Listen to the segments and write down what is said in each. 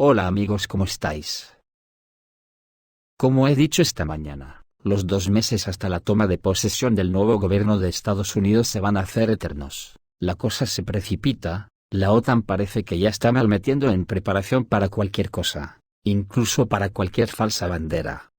Hola amigos, ¿cómo estáis? Como he dicho esta mañana, los 2 meses hasta la toma de posesión del nuevo gobierno de Estados Unidos se van a hacer eternos. La cosa se precipita, la OTAN parece que ya está mal metiendo en preparación para cualquier cosa, incluso para cualquier falsa bandera.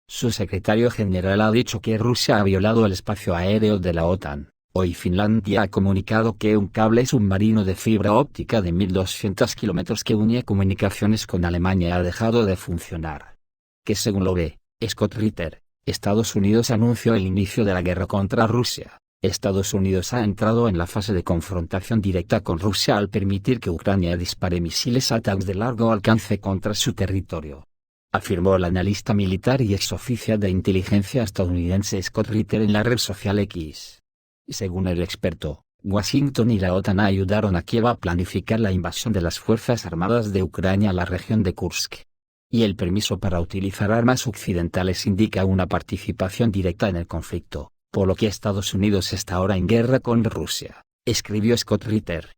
Su secretario general ha dicho que Rusia ha violado el espacio aéreo de la OTAN. Hoy Finlandia ha comunicado que un cable submarino de fibra óptica de 1.200 kilómetros que unía comunicaciones con Alemania ha dejado de funcionar. Que según lo ve, Scott Ritter, Estados Unidos anunció el inicio de la guerra contra Rusia. Estados Unidos ha entrado en la fase de confrontación directa con Rusia al permitir que Ucrania dispare misiles ATACMS de largo alcance contra su territorio. Afirmó el analista militar y exoficial de inteligencia estadounidense Scott Ritter en la red social X. Según el experto, Washington y la OTAN ayudaron a Kiev a planificar la invasión de las Fuerzas Armadas de Ucrania a la región de Kursk. Y el permiso para utilizar armas occidentales indica una participación directa en el conflicto, por lo que Estados Unidos está ahora en guerra con Rusia, escribió Scott Ritter.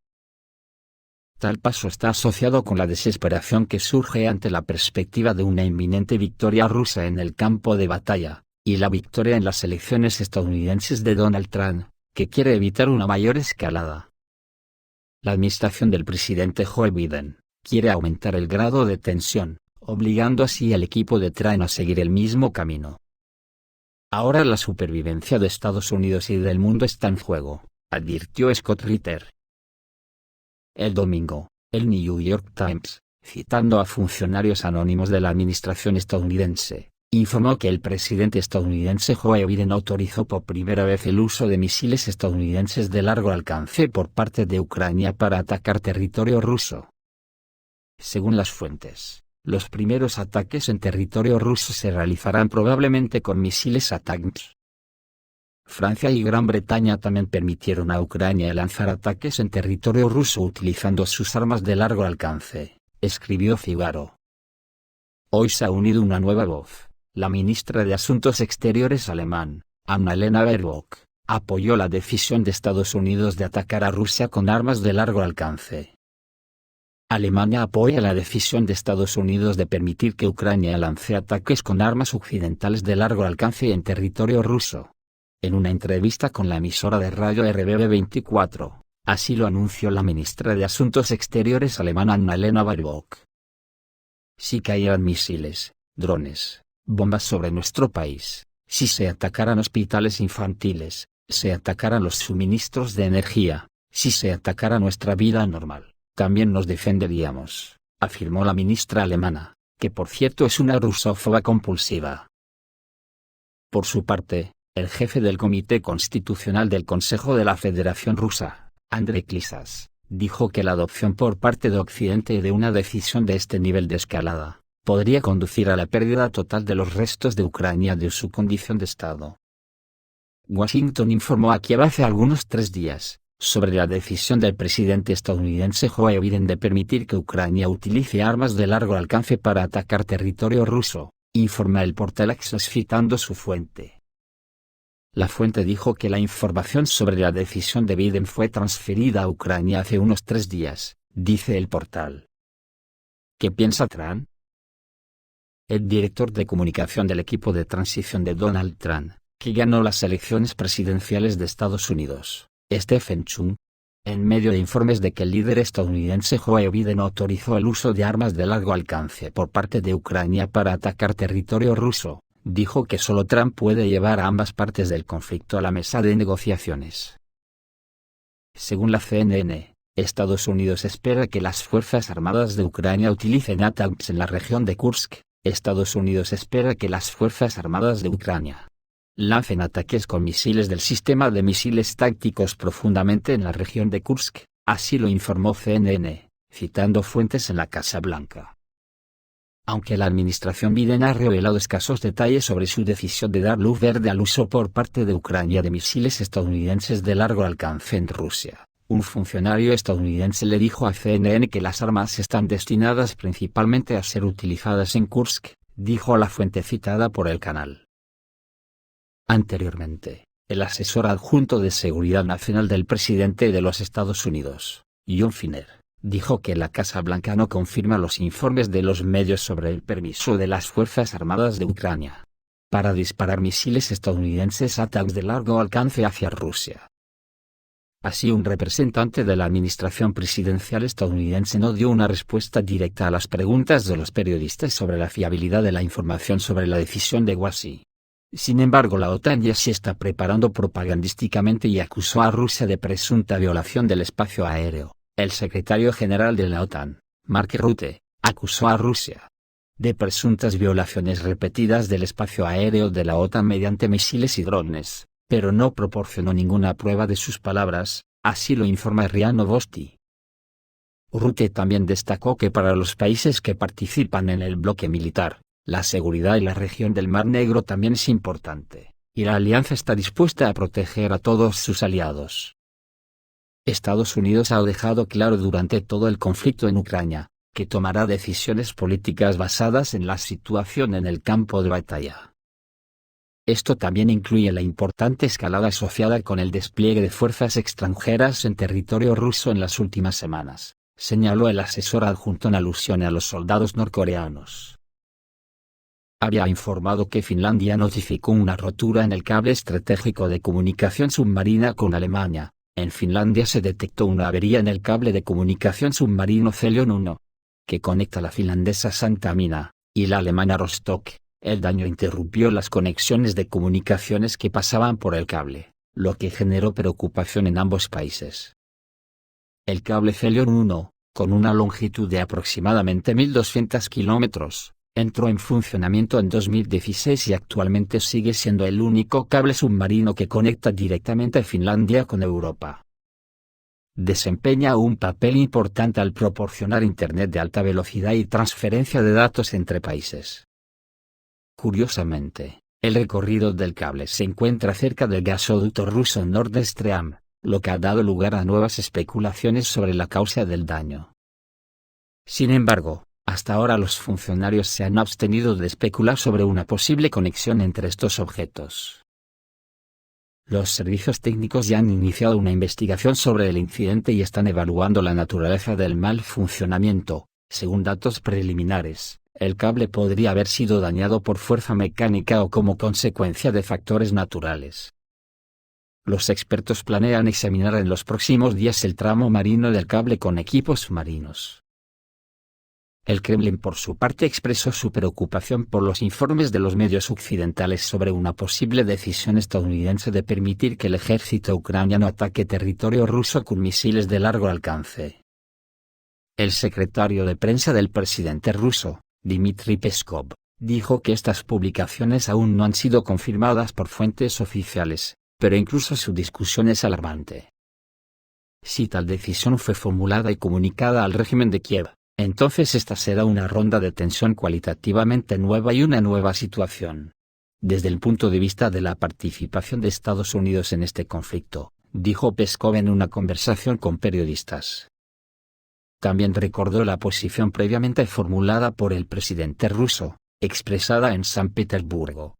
Tal paso está asociado con la desesperación que surge ante la perspectiva de una inminente victoria rusa en el campo de batalla, y la victoria en las elecciones estadounidenses de Donald Trump, que quiere evitar una mayor escalada. La administración del presidente Joe Biden quiere aumentar el grado de tensión, obligando así al equipo de Trump a seguir el mismo camino. Ahora la supervivencia de Estados Unidos y del mundo está en juego, advirtió Scott Ritter. El domingo, el New York Times, citando a funcionarios anónimos de la administración estadounidense, informó que el presidente estadounidense Joe Biden autorizó por primera vez el uso de misiles estadounidenses de largo alcance por parte de Ucrania para atacar territorio ruso. Según las fuentes, los primeros ataques en territorio ruso se realizarán probablemente con misiles ATACMS. Francia y Gran Bretaña también permitieron a Ucrania lanzar ataques en territorio ruso utilizando sus armas de largo alcance, escribió Figaro. Hoy se ha unido una nueva voz. La ministra de Asuntos Exteriores alemán, Annalena Baerbock, apoyó la decisión de Estados Unidos de atacar a Rusia con armas de largo alcance. Alemania apoya la decisión de Estados Unidos de permitir que Ucrania lance ataques con armas occidentales de largo alcance en territorio ruso. En una entrevista con la emisora de radio RBB24, así lo anunció la ministra de Asuntos Exteriores alemana Annalena Baerbock. Si cayeran misiles, drones, bombas sobre nuestro país, si se atacaran hospitales infantiles, se atacaran los suministros de energía, si se atacara nuestra vida normal, también nos defenderíamos, afirmó la ministra alemana, que por cierto es una rusófoba compulsiva. Por su parte, el jefe del Comité Constitucional del Consejo de la Federación Rusa, Andrei Klysas, dijo que la adopción por parte de Occidente de una decisión de este nivel de escalada podría conducir a la pérdida total de los restos de Ucrania de su condición de Estado. Washington informó a Kiev hace algunos 3 días, sobre la decisión del presidente estadounidense Joe Biden de permitir que Ucrania utilice armas de largo alcance para atacar territorio ruso, informa el portal Axios citando su fuente. La fuente dijo que la información sobre la decisión de Biden fue transferida a Ucrania hace unos 3 días, dice el portal. ¿Qué piensa Trump? El director de comunicación del equipo de transición de Donald Trump, que ganó las elecciones presidenciales de Estados Unidos, Stephen Chung, en medio de informes de que el líder estadounidense Joe Biden autorizó el uso de armas de largo alcance por parte de Ucrania para atacar territorio ruso, dijo que solo Trump puede llevar a ambas partes del conflicto a la mesa de negociaciones. Según la CNN, Estados Unidos espera que las Fuerzas Armadas de Ucrania utilicen ATACMS en la región de Kursk. Estados Unidos espera que las Fuerzas Armadas de Ucrania lancen ataques con misiles del sistema de misiles tácticos profundamente en la región de Kursk, así lo informó CNN, citando fuentes en la Casa Blanca. Aunque la administración Biden ha revelado escasos detalles sobre su decisión de dar luz verde al uso por parte de Ucrania de misiles estadounidenses de largo alcance en Rusia, un funcionario estadounidense le dijo a CNN que las armas están destinadas principalmente a ser utilizadas en Kursk, dijo la fuente citada por el canal. Anteriormente, el asesor adjunto de Seguridad Nacional del presidente de los Estados Unidos, John Finner, dijo que la Casa Blanca no confirma los informes de los medios sobre el permiso de las Fuerzas Armadas de Ucrania para disparar misiles estadounidenses ATACMS de largo alcance hacia Rusia. Así, un representante de la administración presidencial estadounidense no dio una respuesta directa a las preguntas de los periodistas sobre la fiabilidad de la información sobre la decisión de Washington. Sin embargo, la OTAN ya se está preparando propagandísticamente y acusó a Rusia de presunta violación del espacio aéreo. El secretario general de la OTAN, Mark Rutte, acusó a Rusia de presuntas violaciones repetidas del espacio aéreo de la OTAN mediante misiles y drones, pero no proporcionó ninguna prueba de sus palabras, así lo informa RIA Novosti. Rutte también destacó que para los países que participan en el bloque militar, la seguridad en la región del Mar Negro también es importante, y la alianza está dispuesta a proteger a todos sus aliados. Estados Unidos ha dejado claro durante todo el conflicto en Ucrania, que tomará decisiones políticas basadas en la situación en el campo de batalla. Esto también incluye la importante escalada asociada con el despliegue de fuerzas extranjeras en territorio ruso en las últimas semanas, señaló el asesor adjunto en alusión a los soldados norcoreanos. Había informado que Finlandia notificó una rotura en el cable estratégico de comunicación submarina con Alemania. En Finlandia se detectó una avería en el cable de comunicación submarino Celion 1, que conecta la finlandesa Santa Mina y la alemana Rostock. El daño interrumpió las conexiones de comunicaciones que pasaban por el cable, lo que generó preocupación en ambos países. El cable Celion 1, con una longitud de aproximadamente 1.200 kilómetros, entró en funcionamiento en 2016 y actualmente sigue siendo el único cable submarino que conecta directamente a Finlandia con Europa. Desempeña un papel importante al proporcionar Internet de alta velocidad y transferencia de datos entre países. Curiosamente, el recorrido del cable se encuentra cerca del gasoducto ruso Nord Stream, lo que ha dado lugar a nuevas especulaciones sobre la causa del daño. Sin embargo, hasta ahora los funcionarios se han abstenido de especular sobre una posible conexión entre estos objetos. Los servicios técnicos ya han iniciado una investigación sobre el incidente y están evaluando la naturaleza del mal funcionamiento. Según datos preliminares, el cable podría haber sido dañado por fuerza mecánica o como consecuencia de factores naturales. Los expertos planean examinar en los próximos días el tramo marino del cable con equipos submarinos. El Kremlin por su parte expresó su preocupación por los informes de los medios occidentales sobre una posible decisión estadounidense de permitir que el ejército ucraniano ataque territorio ruso con misiles de largo alcance. El secretario de prensa del presidente ruso, Dmitry Peskov, dijo que estas publicaciones aún no han sido confirmadas por fuentes oficiales, pero incluso su discusión es alarmante. Si tal decisión fue formulada y comunicada al régimen de Kiev, entonces esta será una ronda de tensión cualitativamente nueva y una nueva situación. Desde el punto de vista de la participación de Estados Unidos en este conflicto, dijo Peskov en una conversación con periodistas. También recordó la posición previamente formulada por el presidente ruso, expresada en San Petersburgo.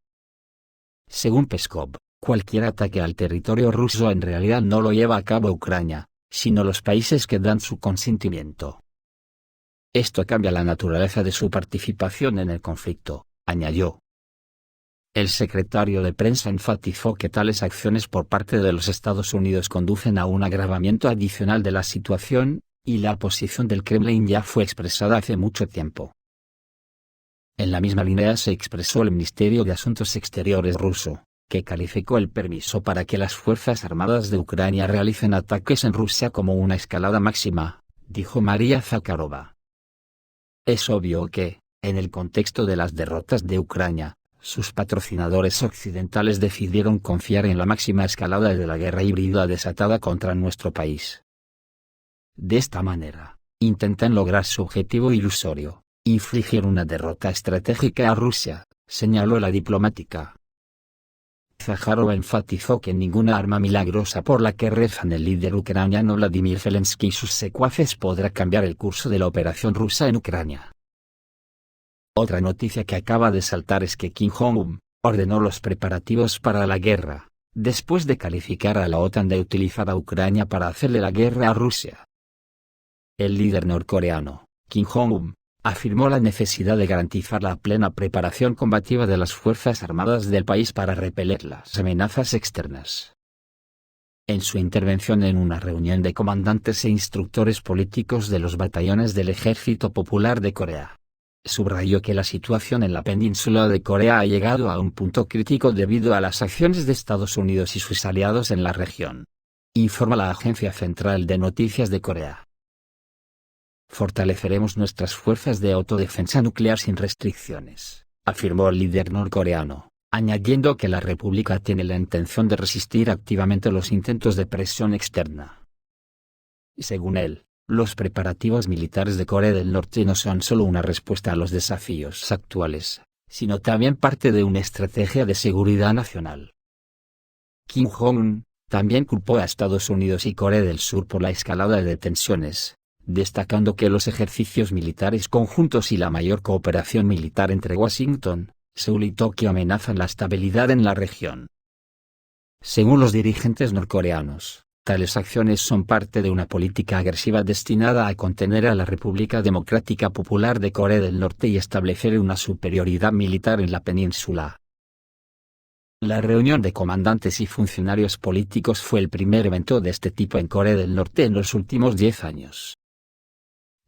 Según Peskov, cualquier ataque al territorio ruso en realidad no lo lleva a cabo Ucrania, sino los países que dan su consentimiento. Esto cambia la naturaleza de su participación en el conflicto, añadió. El secretario de prensa enfatizó que tales acciones por parte de los Estados Unidos conducen a un agravamiento adicional de la situación, y la posición del Kremlin ya fue expresada hace mucho tiempo. En la misma línea se expresó el Ministerio de Asuntos Exteriores ruso, que calificó el permiso para que las Fuerzas Armadas de Ucrania realicen ataques en Rusia como una escalada máxima, dijo María Zakharova. Es obvio que, en el contexto de las derrotas de Ucrania, sus patrocinadores occidentales decidieron confiar en la máxima escalada de la guerra híbrida desatada contra nuestro país. De esta manera, intentan lograr su objetivo ilusorio, infligir una derrota estratégica a Rusia, señaló la diplomática. Zakharova enfatizó que ninguna arma milagrosa por la que rezan el líder ucraniano Vladimir Zelensky y sus secuaces podrá cambiar el curso de la operación rusa en Ucrania. Otra noticia que acaba de saltar es que Kim Jong-un ordenó los preparativos para la guerra, después de calificar a la OTAN de utilizar a Ucrania para hacerle la guerra a Rusia. El líder norcoreano, Kim Jong-un, afirmó la necesidad de garantizar la plena preparación combativa de las Fuerzas Armadas del país para repeler las amenazas externas. En su intervención en una reunión de comandantes e instructores políticos de los batallones del Ejército Popular de Corea, subrayó que la situación en la península de Corea ha llegado a un punto crítico debido a las acciones de Estados Unidos y sus aliados en la región, informa la Agencia Central de Noticias de Corea. Fortaleceremos nuestras fuerzas de autodefensa nuclear sin restricciones, afirmó el líder norcoreano, añadiendo que la República tiene la intención de resistir activamente los intentos de presión externa. Según él, los preparativos militares de Corea del Norte no son solo una respuesta a los desafíos actuales, sino también parte de una estrategia de seguridad nacional. Kim Jong-un también culpó a Estados Unidos y Corea del Sur por la escalada de tensiones, destacando que los ejercicios militares conjuntos y la mayor cooperación militar entre Washington, Seúl y Tokio amenazan la estabilidad en la región. Según los dirigentes norcoreanos, tales acciones son parte de una política agresiva destinada a contener a la República Democrática Popular de Corea del Norte y establecer una superioridad militar en la península. La reunión de comandantes y funcionarios políticos fue el primer evento de este tipo en Corea del Norte en los últimos 10 años.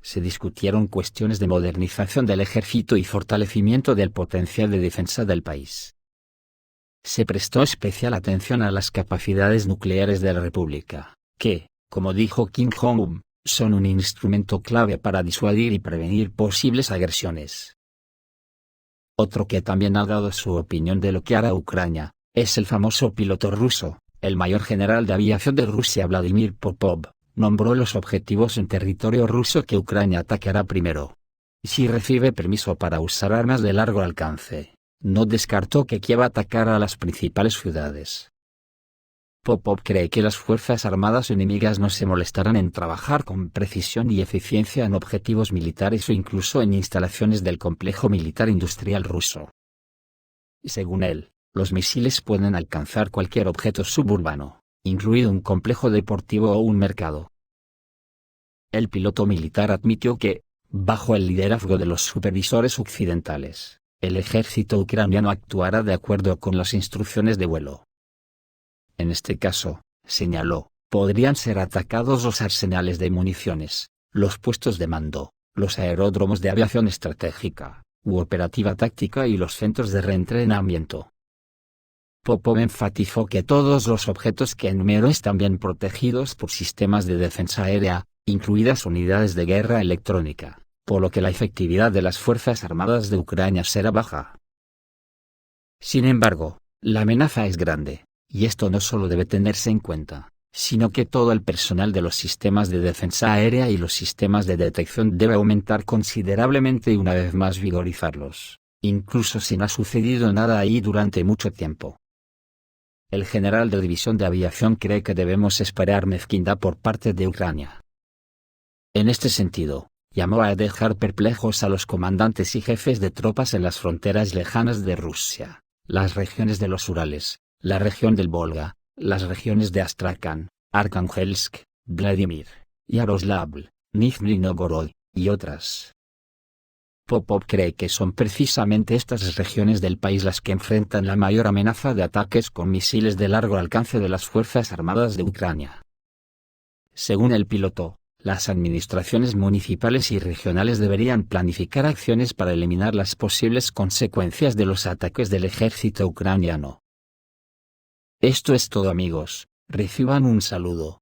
Se discutieron cuestiones de modernización del ejército y fortalecimiento del potencial de defensa del país. Se prestó especial atención a las capacidades nucleares de la República, que, como dijo Kim Jong-un, son un instrumento clave para disuadir y prevenir posibles agresiones. Otro que también ha dado su opinión de lo que hará Ucrania, es el famoso piloto ruso. El mayor general de aviación de Rusia Vladimir Popov nombró los objetivos en territorio ruso que Ucrania atacará primero. Si recibe permiso para usar armas de largo alcance, no descartó que Kiev atacara a las principales ciudades. Popov cree que las fuerzas armadas enemigas no se molestarán en trabajar con precisión y eficiencia en objetivos militares o incluso en instalaciones del complejo militar industrial ruso. Según él, los misiles pueden alcanzar cualquier objeto suburbano, incluido un complejo deportivo o un mercado. El piloto militar admitió que, bajo el liderazgo de los supervisores occidentales, el ejército ucraniano actuará de acuerdo con las instrucciones de vuelo. En este caso, señaló, podrían ser atacados los arsenales de municiones, los puestos de mando, los aeródromos de aviación estratégica, u operativa táctica y los centros de reentrenamiento. Popov enfatizó que todos los objetos que enumeró están bien protegidos por sistemas de defensa aérea, incluidas unidades de guerra electrónica, por lo que la efectividad de las Fuerzas Armadas de Ucrania será baja. Sin embargo, la amenaza es grande, y esto no solo debe tenerse en cuenta, sino que todo el personal de los sistemas de defensa aérea y los sistemas de detección debe aumentar considerablemente y una vez más vigorizarlos, incluso si no ha sucedido nada ahí durante mucho tiempo. El general de división de aviación cree que debemos esperar mezquindad por parte de Ucrania. En este sentido, llamó a dejar perplejos a los comandantes y jefes de tropas en las fronteras lejanas de Rusia, las regiones de los Urales, la región del Volga, las regiones de Astrakhan, Arkangelsk, Vladimir, Yaroslavl, Nizhny Novgorod, y otras. Popov cree que son precisamente estas regiones del país las que enfrentan la mayor amenaza de ataques con misiles de largo alcance de las Fuerzas Armadas de Ucrania. Según el piloto, las administraciones municipales y regionales deberían planificar acciones para eliminar las posibles consecuencias de los ataques del ejército ucraniano. Esto es todo, amigos, reciban un saludo.